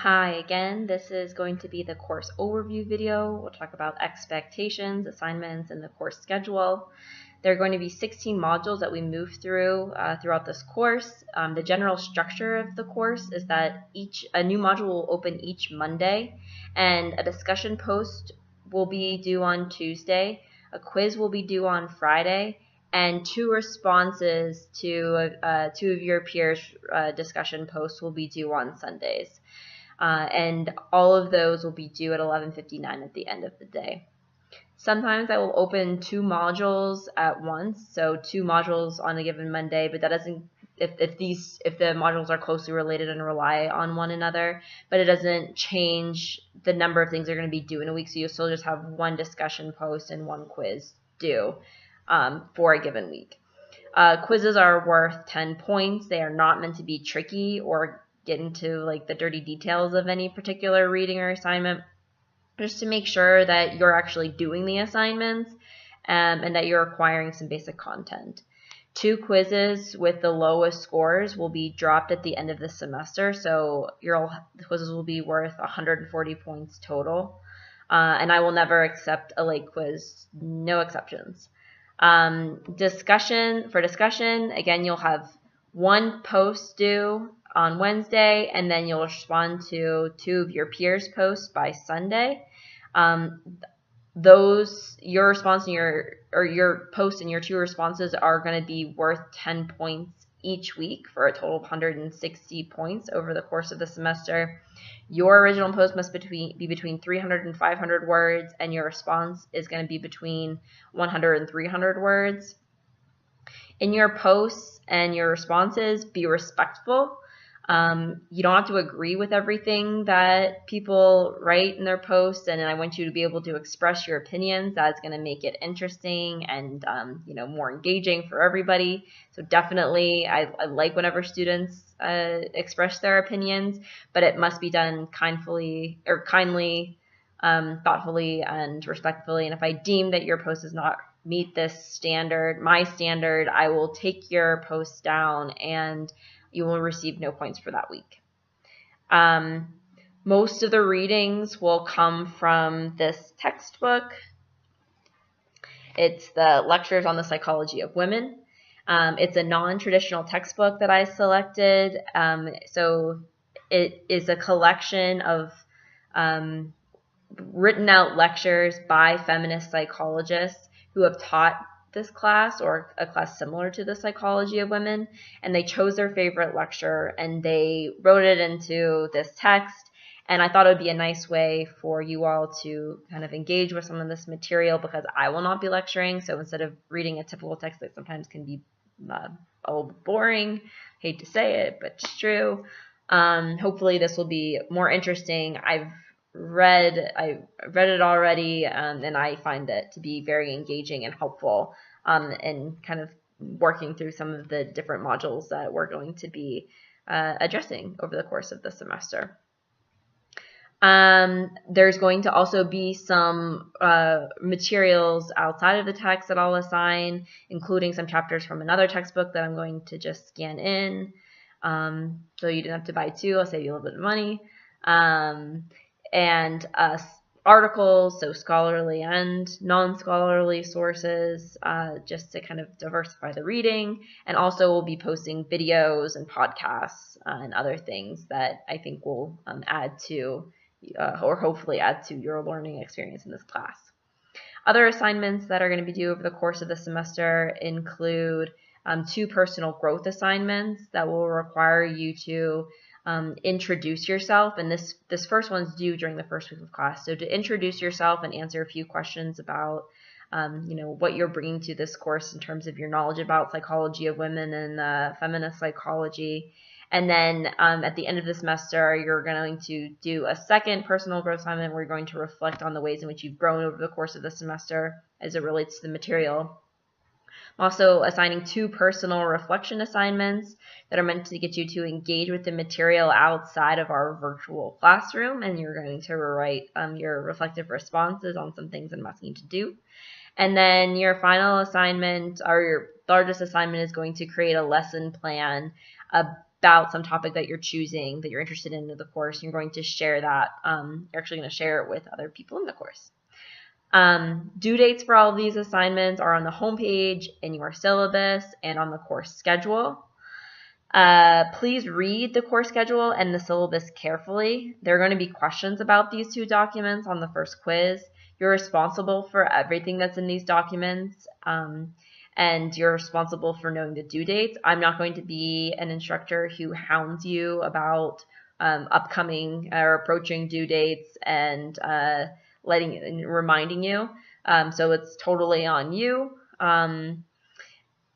Hi again, this is going to be the course overview video. We'll talk about expectations, assignments, and the course schedule. There are going to be 16 modules that we move through throughout this course. The general structure of the course is that a new module will open each Monday, and a discussion post will be due on Tuesday, a quiz will be due on Friday, and 2 responses to 2 of your peers' discussion posts will be due on Sundays. And all of those will be due at 11:59 at the end of the day. Sometimes I will open 2 modules at once, so 2 modules on a given Monday, but that doesn't, if the modules are closely related and rely on one another, but it doesn't change the number of things they're going to be due in a week, so you'll still just have 1 discussion post and 1 quiz due for a given week. Quizzes are worth 10 points. They are not meant to be tricky or get into like the dirty details of any particular reading or assignment, just to make sure that you're actually doing the assignments and that you're acquiring some basic content. 2 quizzes with the lowest scores will be dropped at the end of the semester, so your quizzes will be worth 140 points total. And I will never accept a late quiz, no exceptions. Discussion, again, you'll have 1 post due on Wednesday, and then you'll respond to 2 of your peers' posts by Sunday. Your response and your post and your 2 responses are going to be worth 10 points each week for a total of 160 points over the course of the semester. Your original post must be between 300 and 500 words, and your response is going to be between 100 and 300 words. In your posts and your responses, be respectful. You don't have to agree with everything that people write in their posts, and I want you to be able to express your opinions. That's going to make it interesting and more engaging for everybody. So definitely, I like whenever students express their opinions, but it must be done kindly, thoughtfully, and respectfully. And if I deem that your post does not meet this standard, my standard, I will take your post down and you will receive no points for that week. Most of the readings will come from this textbook. It's the Lectures on the Psychology of Women. It's a non-traditional textbook that I selected. So it is a collection of written out lectures by feminist psychologists who have taught this class or a class similar to the Psychology of Women, and they chose their favorite lecture and they wrote it into this text. And I thought it would be a nice way for you all to kind of engage with some of this material, because I will not be lecturing. So instead of reading a typical text that sometimes can be a little boring, hate to say it, but it's true. Hopefully this will be more interesting. I've read it already, and I find it to be very engaging and helpful in kind of working through some of the different modules that we're going to be addressing over the course of the semester. There's going to also be some materials outside of the text that I'll assign, including some chapters from another textbook that I'm going to just scan in. So you don't have to buy 2. I'll save you a little bit of money. And articles, so scholarly and non-scholarly sources, just to kind of diversify the reading. And also we'll be posting videos and podcasts and other things that I think will add to, or hopefully add to, your learning experience in this class. Other assignments that are going to be due over the course of the semester include 2 personal growth assignments that will require you to introduce yourself, and this first one's due during the first week of class. So to introduce yourself and answer a few questions about what you're bringing to this course in terms of your knowledge about Psychology of Women and feminist psychology. And then at the end of the semester, you're going to do a second personal growth assignment where you're going to reflect on the ways in which you've grown over the course of the semester as it relates to the material. I'm also assigning 2 personal reflection assignments that are meant to get you to engage with the material outside of our virtual classroom, and you're going to write your reflective responses on some things I'm asking you to do. And then your final assignment, or your largest assignment, is going to create a lesson plan about some topic that you're choosing, that you're interested in the course. You're going to share that. You're actually going to share it with other people in the course. Due dates for all of these assignments are on the homepage, in your syllabus, and on the course schedule. Please read the course schedule and the syllabus carefully. There are going to be questions about these two documents on the first quiz. You're responsible for everything that's in these documents, and you're responsible for knowing the due dates. I'm not going to be an instructor who hounds you about upcoming or approaching due dates and reminding you. So it's totally on you.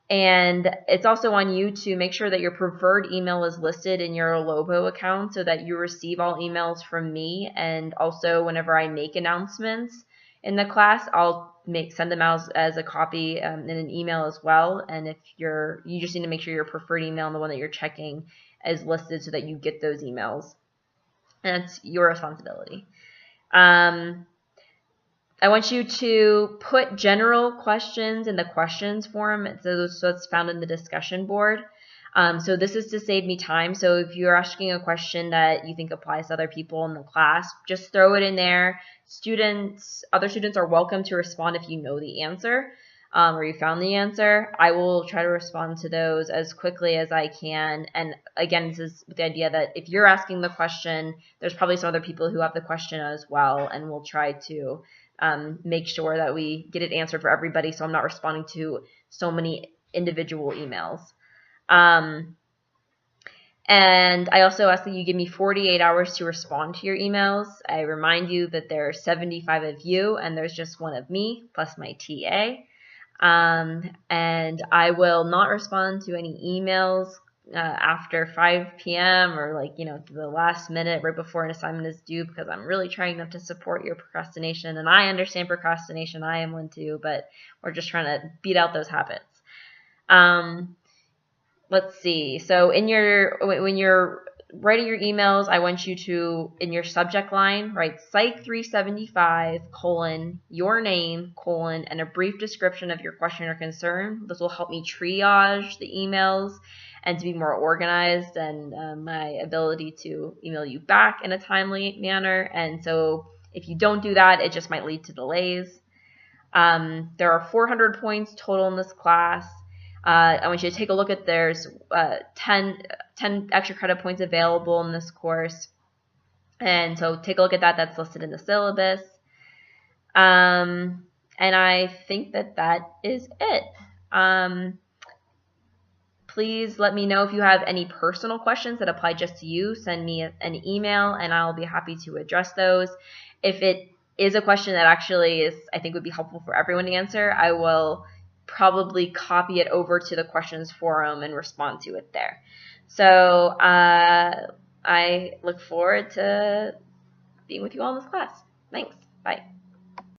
And it's also on you to make sure that your preferred email is listed in your Lobo account so that you receive all emails from me. And also whenever I make announcements in the class, I'll send them out as a copy in an email as well. And if you just need to make sure your preferred email and the one that you're checking is listed so that you get those emails. And it's your responsibility. I want you to put general questions in the questions form, so it's found in the discussion board. So this is to save me time. So if you're asking a question that you think applies to other people in the class, just throw it in there. Other students are welcome to respond if you know the answer or you found the answer. I will try to respond to those as quickly as I can. And again, this is with the idea that if you're asking the question, there's probably some other people who have the question as well, and we'll try to make sure that we get it answered for everybody, so I'm not responding to so many individual emails. And I also ask that you give me 48 hours to respond to your emails. I remind you that there are 75 of you and there's just one of me plus my TA. And I will not respond to any emails after 5 p.m. or to the last minute right before an assignment is due, because I'm really trying not to support your procrastination. And I understand procrastination. I am one too, but we're just trying to beat out those habits. Let's see. So when you're writing your emails, I want you to, in your subject line, write Psych 375, your name, and a brief description of your question or concern. This will help me triage the emails and to be more organized, and my ability to email you back in a timely manner. And so if you don't do that, it just might lead to delays. There are 400 points total in this class. I want you to take a look at there's 10 extra credit points available in this course. And so take a look at that. That's listed in the syllabus. And I think that is it. Please let me know if you have any personal questions that apply just to you. Send me an email and I'll be happy to address those. If it is a question that actually I think would be helpful for everyone to answer, I will probably copy it over to the questions forum and respond to it there. So I look forward to being with you all in this class. Thanks. Bye.